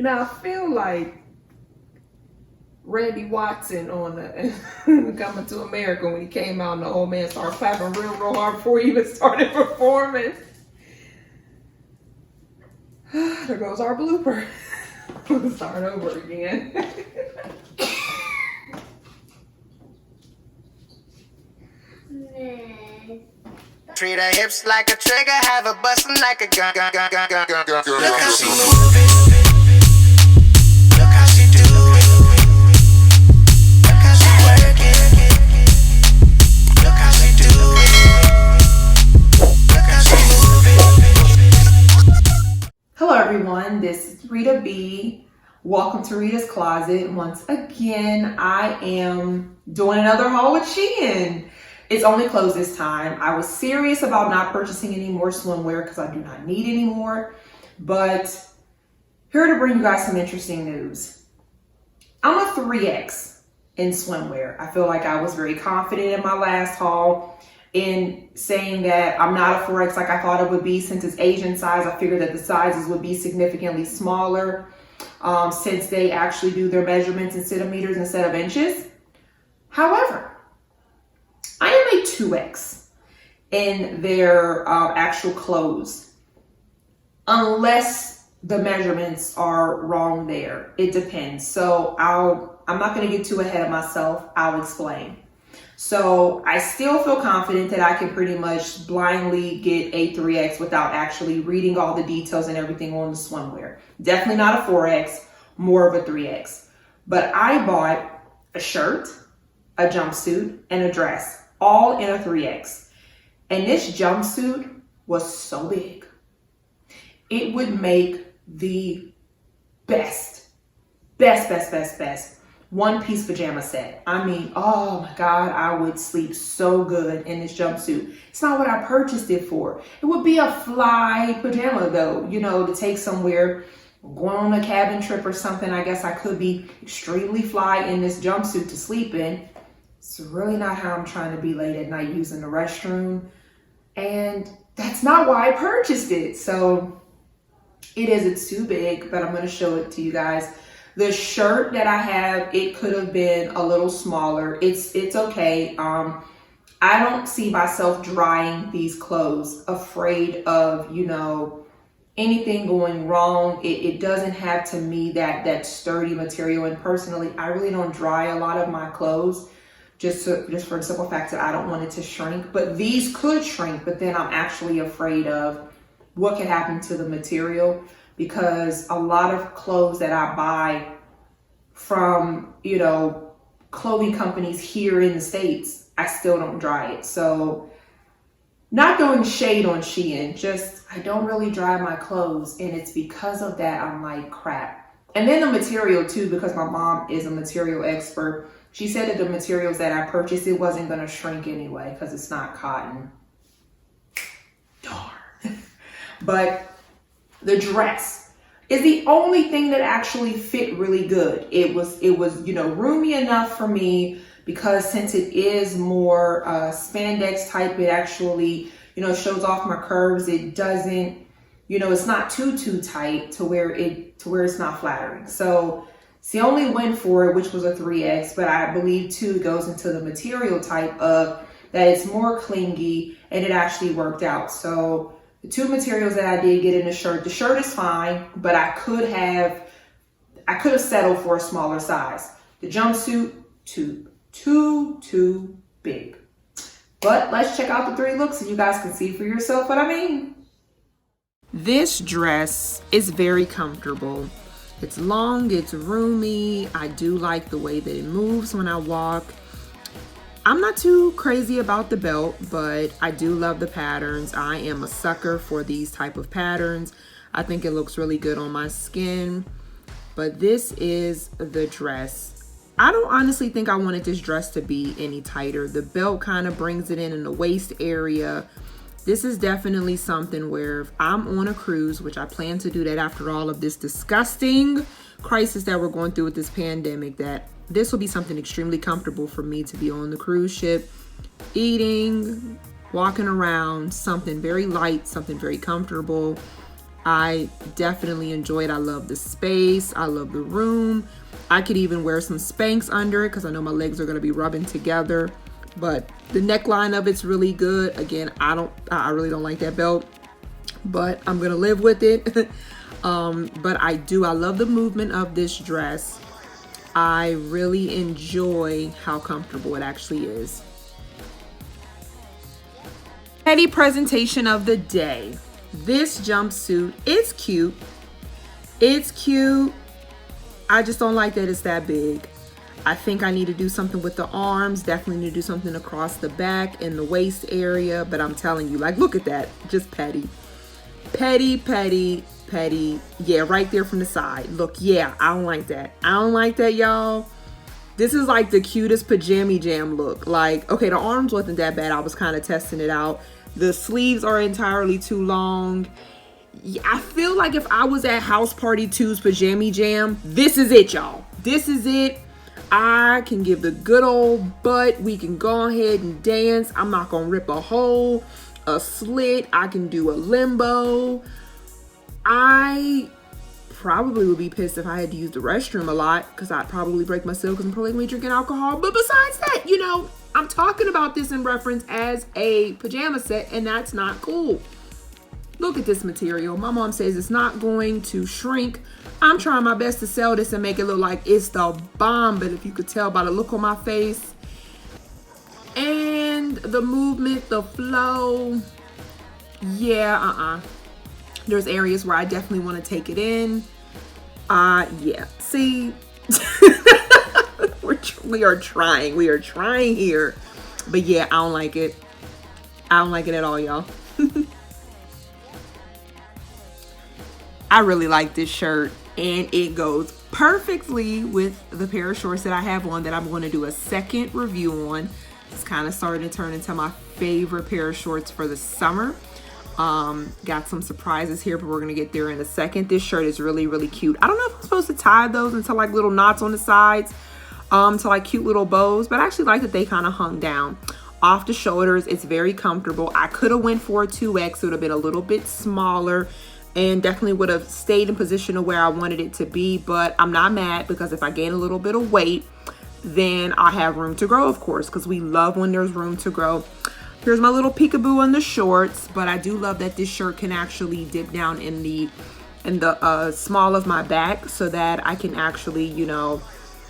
You know, I feel like Randy Watson on the Coming to America when he came out and the old man started clapping real hard before he even started performing. There goes our blooper. We'll start over again. Treat her hips like a trigger, have her bustin' like a gun. Look how she move it. Look how she do it. Look how she work it. Look how she do it. Look how she move it. Hello everyone, this is Rita B. Welcome to Rita's Closet. Once again, I am doing another haul with SHEIN. It's only clothes this time. I was serious about not purchasing any more swimwear because I do not need any more. But here to bring you guys some interesting news. I'm a 3X in swimwear. I feel like I was very confident in my last haul in saying that I'm not a 4X like I thought it would be. Since it's Asian size, I figured that the sizes would be significantly smaller since they actually do their measurements in centimeters instead of inches. However, I am a 2X in their actual clothes, unless the measurements are wrong there. It depends. So I'm not going to get too ahead of myself. I'll explain. So I still feel confident that I can pretty much blindly get a 3X without actually reading all the details and everything on the swimwear. Definitely not a 4X, more of a 3X. But I bought a shirt, a jumpsuit, and a dress, all in a 3X. And this jumpsuit was so big. It would make the best one-piece pajama set. I mean, oh my God, I would sleep so good in this jumpsuit. It's not what I purchased it for. It would be a fly pajama though, you know, to take somewhere, going on a cabin trip or something. I guess I could be extremely fly in this jumpsuit to sleep in. It's really not how I'm trying to be late at night using the restroom. And that's not why I purchased it. So it's too big, but I'm going to show it to you guys. The shirt that I have, it could have been a little smaller. It's okay. I don't see myself drying these clothes, afraid of, you know, anything going wrong. It doesn't have to me that sturdy material. And personally, I really don't dry a lot of my clothes. Just for the simple fact that I don't want it to shrink. But these could shrink, but then I'm actually afraid of what could happen to the material, because a lot of clothes that I buy from, you know, clothing companies here in the States, I still don't dry it. So not throwing shade on SHEIN, just I don't really dry my clothes, and it's because of that I'm like, crap. And then the material too, because my mom is a material expert. She said that the materials that I purchased, it wasn't going to shrink anyway because it's not cotton. Darn. But the dress is the only thing that actually fit really good. It was, you know, roomy enough for me, because since it is more spandex type, it actually, you know, shows off my curves. It doesn't, you know, it's not too tight to where it's not flattering. So it's the only win for it, which was a 3X, but I believe too it goes into the material type of that it's more clingy, and it actually worked out. So the two materials that I did get in the shirt is fine, but I could have settled for a smaller size. The jumpsuit, too big. But let's check out the 3 looks so you guys can see for yourself what I mean. This dress is very comfortable. It's long, it's roomy. I do like the way that it moves when I walk. I'm not too crazy about the belt, but I do love the patterns. I am a sucker for these type of patterns. I think it looks really good on my skin. But this is the dress. I don't honestly think I wanted this dress to be any tighter. The belt kind of brings it in the waist area. This is definitely something where if I'm on a cruise, which I plan to do that after all of this disgusting crisis that we're going through with this pandemic, that this will be something extremely comfortable for me to be on the cruise ship, eating, walking around, something very light, something very comfortable. I definitely enjoy it. I love the space. I love the room. I could even wear some Spanx under it because I know my legs are going to be rubbing together. But the neckline of it's really good. Again, I really don't like that belt, but I'm going to live with it. But I love the movement of this dress. I really enjoy how comfortable it actually is. Petty presentation of the day. This jumpsuit, it's cute. It's cute. I just don't like that it's that big. I think I need to do something with the arms. Definitely need to do something across the back and the waist area. But I'm telling you, like, look at that. Just petty. Petty, petty, petty. Yeah, right there from the side. Look, yeah, I don't like that. I don't like that, y'all. This is like the cutest pajama jam look. Like, okay, the arms wasn't that bad. I was kind of testing it out. The sleeves are entirely too long. I feel like if I was at House Party 2's pajama jam, this is it, y'all. This is it. I can give the good old butt. We can go ahead and dance. I'm not gonna rip a hole, a slit. I can do a limbo. I probably would be pissed if I had to use the restroom a lot because I'd probably break myself because I'm probably gonna be drinking alcohol. But besides that, you know, I'm talking about this in reference as a pajama set, and that's not cool. Look at this material. My mom says it's not going to shrink. I'm trying my best to sell this and make it look like it's the bomb, but if you could tell by the look on my face and the movement, the flow, yeah, there's areas where I definitely want to take it in. Yeah, see, we are trying here, but yeah, I don't like it. I don't like it at all, y'all. I really like this shirt, and it goes perfectly with the pair of shorts that I have on that I'm going to do a second review on. It's kind of starting to turn into my favorite pair of shorts for the summer. Got some surprises here, but we're going to get there in a second. This shirt is really, really cute. I don't know if I'm supposed to tie those into like little knots on the sides, to like cute little bows, but I actually like that they kind of hung down off the shoulders. It's very comfortable. I could have went for a 2X. It would have been a little bit smaller and definitely would have stayed in position of where I wanted it to be, but I'm not mad because if I gain a little bit of weight, then I have room to grow, of course, because we love when there's room to grow. Here's my little peekaboo on the shorts, but I do love that this shirt can actually dip down in the small of my back so that I can actually, you know,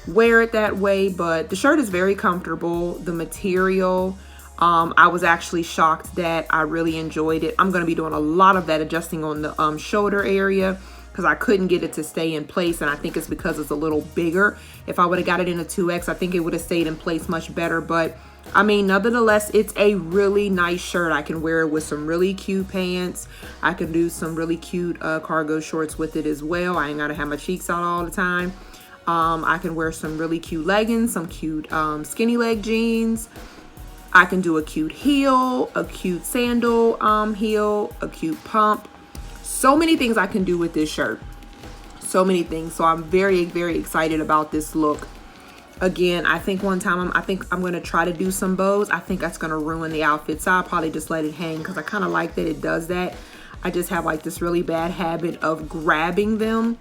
wear it that way. But the shirt is very comfortable. The material, I was actually shocked that I really enjoyed it. I'm going to be doing a lot of that adjusting on the shoulder area because I couldn't get it to stay in place, and I think it's because it's a little bigger. If I would have got it in a 2X, I think it would have stayed in place much better. But I mean, nonetheless, it's a really nice shirt. I can wear it with some really cute pants. I can do some really cute cargo shorts with it as well. I ain't gotta have my cheeks out all the time. I can wear some really cute leggings, some cute skinny leg jeans. I can do a cute heel, a cute sandal heel, a cute pump. So many things I can do with this shirt. So many things. So I'm very, very excited about this look. Again, I think one time I'm going to try to do some bows. I think that's going to ruin the outfit. So I'll probably just let it hang because I kind of like that it does that. I just have like this really bad habit of grabbing them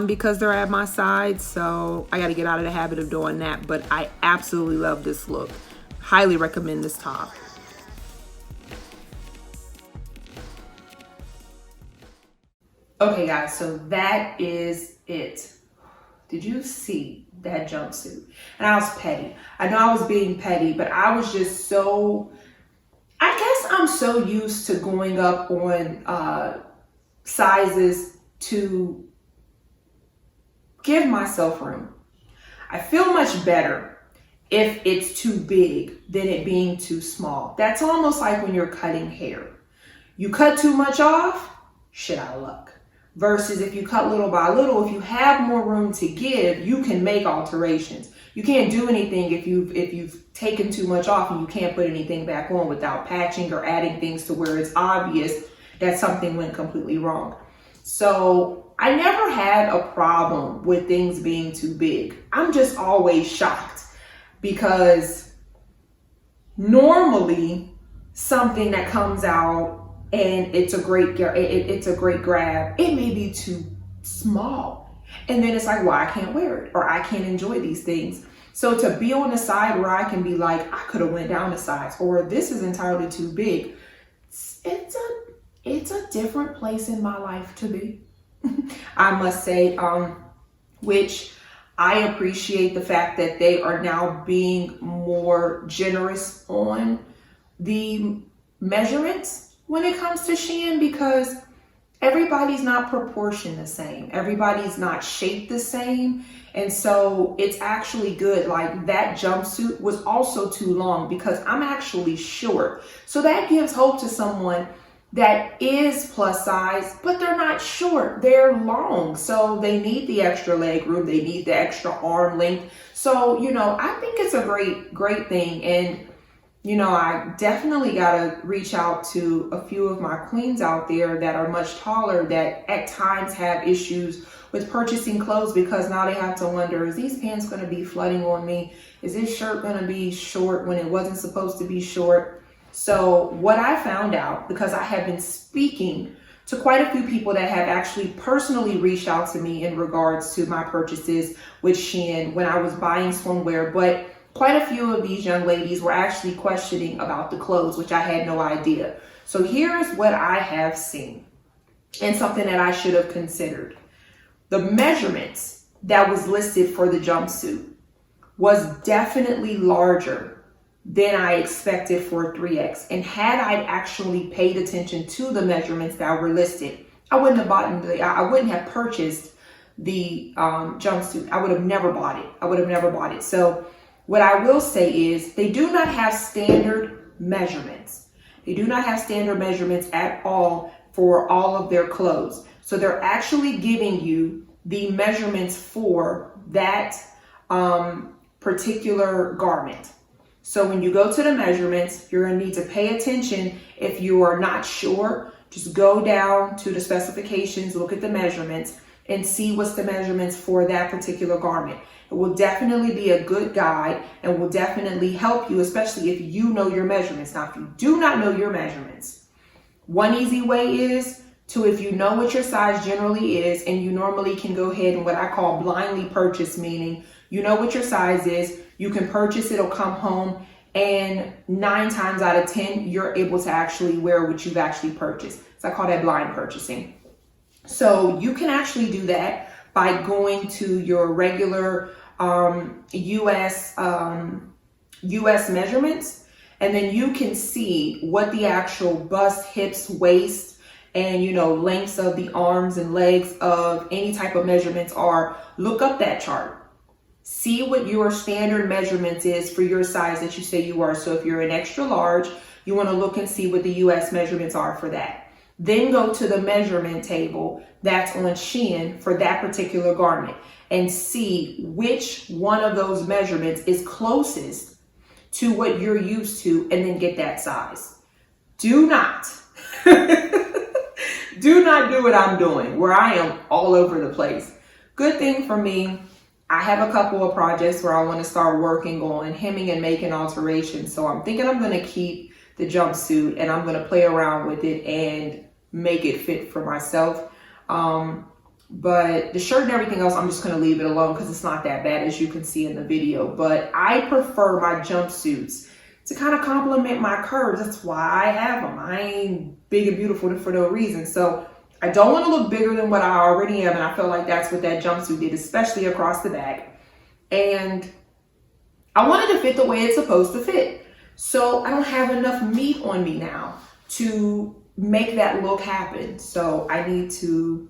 because they're at my side. So I got to get out of the habit of doing that. But I absolutely love this look. Highly recommend this top. Okay, guys, so that is it. Did you see that jumpsuit? And I was petty. I know I was being petty, but I was just so, I guess I'm so used to going up on sizes to give myself room. I feel much better if it's too big than it being too small. That's almost like when you're cutting hair. You cut too much off, shit out of luck. Versus if you cut little by little, if you have more room to give, you can make alterations. You can't do anything if you've taken too much off and you can't put anything back on without patching or adding things to where it's obvious that something went completely wrong. So I never had a problem with things being too big. I'm just always shocked because normally something that comes out and it's a great grab. It may be too small, and then it's like, well, I can't wear it, or I can't enjoy these things. So to be on the side where I can be like, I could have went down a size, or this is entirely too big, it's a different place in my life to be. I must say, which I appreciate the fact that they are now being more generous on the measurements when it comes to SHEIN, because everybody's not proportioned the same. Everybody's not shaped the same. And so it's actually good. Like that jumpsuit was also too long because I'm actually short. So that gives hope to someone that is plus size, but they're not short, they're long. So they need the extra leg room, they need the extra arm length. So, you know, I think it's a great thing. And, you know, I definitely gotta reach out to a few of my queens out there that are much taller that at times have issues with purchasing clothes, because now they have to wonder, is these pants gonna be flooding on me? Is this shirt gonna be short when it wasn't supposed to be short? So what I found out, because I have been speaking to quite a few people that have actually personally reached out to me in regards to my purchases with SHEIN when I was buying swimwear, but quite a few of these young ladies were actually questioning about the clothes, which I had no idea. So here's what I have seen, and something that I should have considered. The measurements that was listed for the jumpsuit was definitely larger than I expected for 3X. And had I actually paid attention to the measurements that were listed, I wouldn't have purchased the jumpsuit. I would have never bought it. So what I will say is they do not have standard measurements. They do not have standard measurements at all for all of their clothes. So they're actually giving you the measurements for that particular garment. So when you go to the measurements, you're going to need to pay attention. If you are not sure, just go down to the specifications, look at the measurements, and see what's the measurements for that particular garment. It will definitely be a good guide and will definitely help you, especially if you know your measurements. Now, if you do not know your measurements, one easy way is to, if you know what your size generally is, and you normally can go ahead and what I call blindly purchase, meaning you know what your size is, you can purchase it, it'll come home, and 9 times out of 10, you're able to actually wear what you've actually purchased. So I call that blind purchasing. So you can actually do that by going to your regular US measurements, and then you can see what the actual bust, hips, waist, and lengths of the arms and legs of any type of measurements are. Look up that chart. See what your standard measurements is for your size that you say you are. So if you're an extra large, you want to look and see what the US measurements are for that. Then go to the measurement table that's on SHEIN for that particular garment and see which one of those measurements is closest to what you're used to, and then get that size. Do not do what I'm doing, where I am all over the place. Good thing for me, I have a couple of projects where I want to start working on hemming and making alterations. So I'm thinking I'm going to keep the jumpsuit and I'm going to play around with it and make it fit for myself. But the shirt and everything else, I'm just going to leave it alone because it's not that bad, as you can see in the video. But I prefer my jumpsuits to kind of complement my curves. That's why I have them. I ain't big and beautiful for no reason. So I don't want to look bigger than what I already am. And I feel like that's what that jumpsuit did, especially across the back. And I wanted to fit the way it's supposed to fit. So I don't have enough meat on me now to make that look happen. So I need to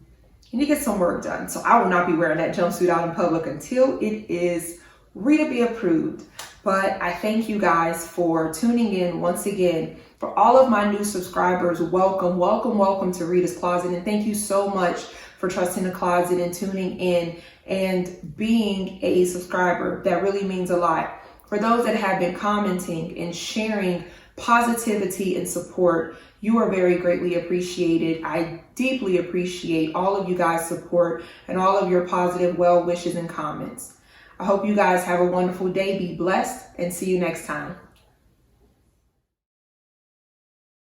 get some work done. So I will not be wearing that jumpsuit out in public until it is Rita B approved. But I thank you guys for tuning in once again. For all of my new subscribers, welcome, welcome, welcome to Rita's Closet. And thank you so much for trusting the closet and tuning in and being a subscriber. That really means a lot. For those that have been commenting and sharing positivity and support, you are very greatly appreciated. I deeply appreciate all of you guys' support and all of your positive well wishes and comments. I hope you guys have a wonderful day. Be blessed and see you next time.